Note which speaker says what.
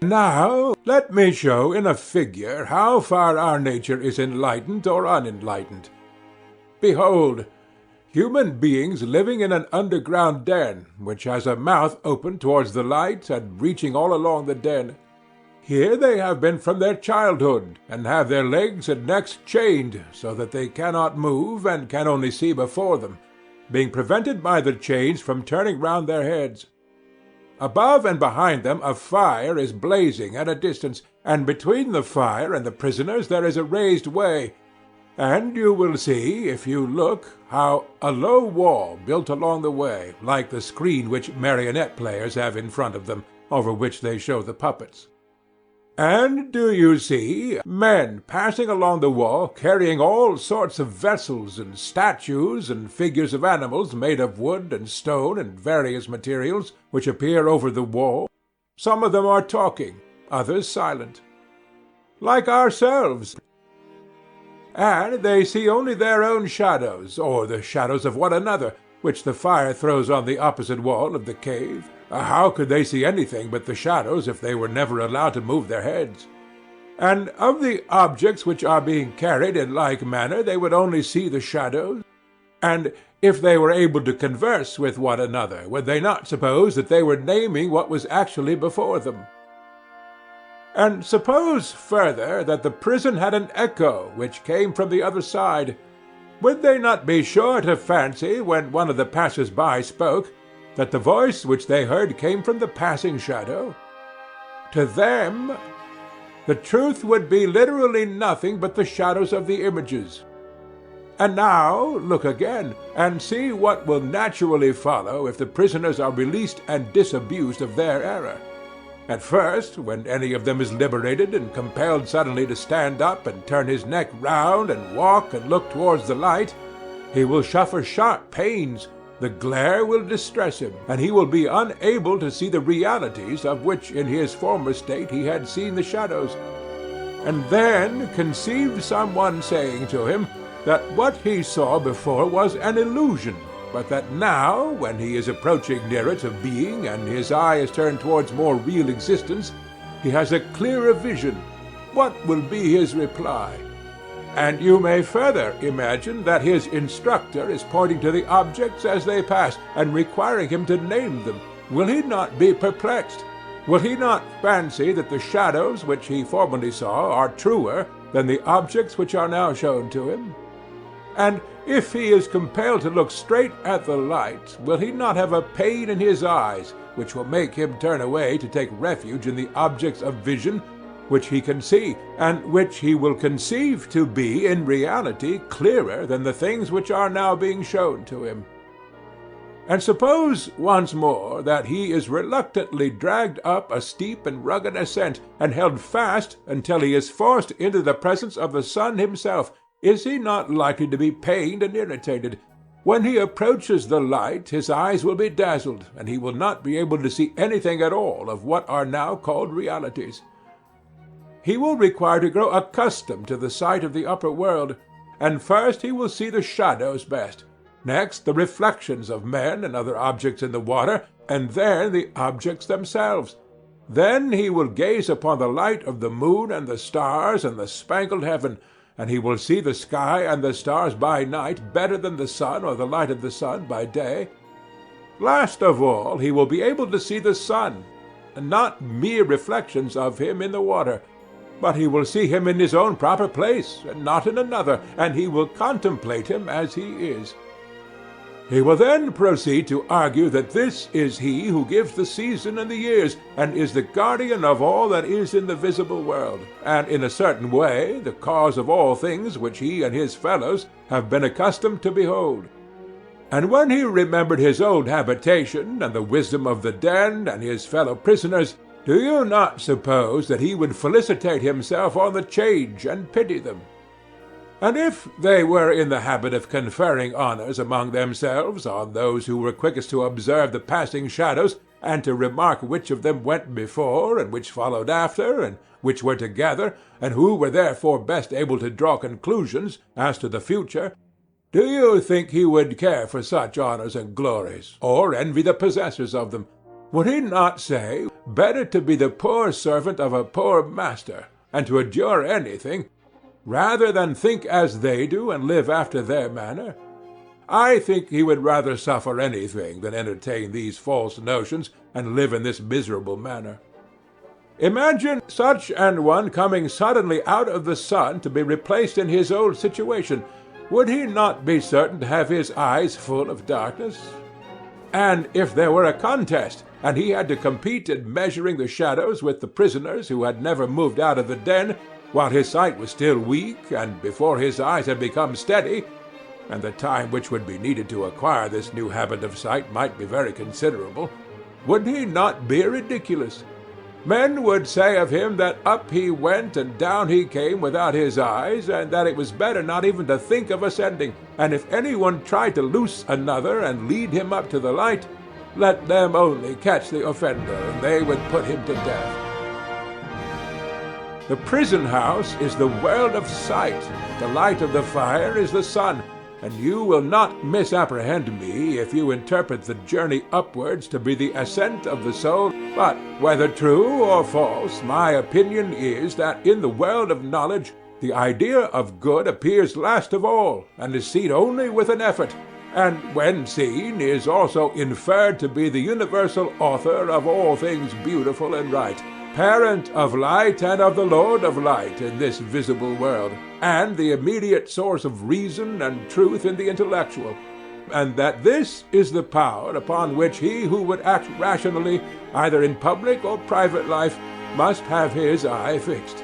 Speaker 1: Now let me show in a figure how far our nature is enlightened or unenlightened. Behold, human beings living in an underground den, which has a mouth open towards the light and reaching all along the den. Here they have been from their childhood, and have their legs and necks chained, so that they cannot move and can only see before them, being prevented by the chains from turning round their heads. Above and behind them a fire is blazing at a distance, and between the fire and the prisoners there is a raised way, and you will see, if you look, how a low wall built along the way, like the screen which marionette players have in front of them, over which they show the puppets. And do you see men passing along the wall, carrying all sorts of vessels and statues and figures of animals made of wood and stone and various materials, which appear over the wall? Some of them are talking, others silent, like ourselves. And they see only their own shadows, or the shadows of one another, which the fire throws on the opposite wall of the cave. How could they see anything but the shadows if they were never allowed to move their heads? And of the objects which are being carried in like manner they would only see the shadows? And if they were able to converse with one another, would they not suppose that they were naming what was actually before them? And suppose further that the prison had an echo which came from the other side, would they not be sure to fancy, when one of the passers-by spoke, that the voice which they heard came from the passing shadow? To them, the truth would be literally nothing but the shadows of the images. And now look again, and see what will naturally follow if the prisoners are released and disabused of their error. At first, when any of them is liberated and compelled suddenly to stand up and turn his neck round and walk and look towards the light, he will suffer sharp pains, the glare will distress him, and he will be unable to see the realities of which in his former state he had seen the shadows. And then conceive someone saying to him that what he saw before was an illusion, but that now, when he is approaching nearer to being and his eye is turned towards more real existence, he has a clearer vision. What will be his reply? And you may further imagine that his instructor is pointing to the objects as they pass, and requiring him to name them. Will he not be perplexed? Will he not fancy that the shadows which he formerly saw are truer than the objects which are now shown to him? And if he is compelled to look straight at the light, will he not have a pain in his eyes, which will make him turn away to take refuge in the objects of vision which he can see, and which he will conceive to be in reality clearer than the things which are now being shown to him? And suppose once more that he is reluctantly dragged up a steep and rugged ascent, and held fast until he is forced into the presence of the sun himself, is he not likely to be pained and irritated? When he approaches the light his eyes will be dazzled, and he will not be able to see anything at all of what are now called realities. He will require to grow accustomed to the sight of the upper world, and first he will see the shadows best, next the reflections of men and other objects in the water, and then the objects themselves. Then he will gaze upon the light of the moon and the stars and the spangled heaven, and he will see the sky and the stars by night better than the sun or the light of the sun by day. Last of all, he will be able to see the sun, and not mere reflections of him in the water, but he will see him in his own proper place, and not in another, and he will contemplate him as he is. He will then proceed to argue that this is he who gives the season and the years, and is the guardian of all that is in the visible world, and in a certain way the cause of all things which he and his fellows have been accustomed to behold. And when he remembered his old habitation, and the wisdom of the den, and his fellow prisoners, do you not suppose that he would felicitate himself on the change, and pity them? And if they were in the habit of conferring honors among themselves on those who were quickest to observe the passing shadows, and to remark which of them went before, and which followed after, and which were together, and who were therefore best able to draw conclusions as to the future, do you think he would care for such honors and glories, or envy the possessors of them? Would he not say, better to be the poor servant of a poor master, and to endure anything, rather than think as they do and live after their manner? I think he would rather suffer anything than entertain these false notions and live in this miserable manner. Imagine such an one coming suddenly out of the sun to be replaced in his old situation. Would he not be certain to have his eyes full of darkness? And if there were a contest, and he had to compete in measuring the shadows with the prisoners who had never moved out of the den, while his sight was still weak, and before his eyes had become steady, and the time which would be needed to acquire this new habit of sight might be very considerable, would he not be ridiculous? Men would say of him that up he went and down he came without his eyes, and that it was better not even to think of ascending, and if any one tried to loose another and lead him up to the light, let them only catch the offender, and they would put him to death. The prison house is the world of sight, the light of the fire is the sun, and you will not misapprehend me if you interpret the journey upwards to be the ascent of the soul, but whether true or false, my opinion is that in the world of knowledge the idea of good appears last of all, and is seen only with an effort, and when seen is also inferred to be the universal author of all things beautiful and right, parent of light and of the Lord of light in this visible world, and the immediate source of reason and truth in the intellectual, and that this is the power upon which he who would act rationally, either in public or private life, must have his eye fixed.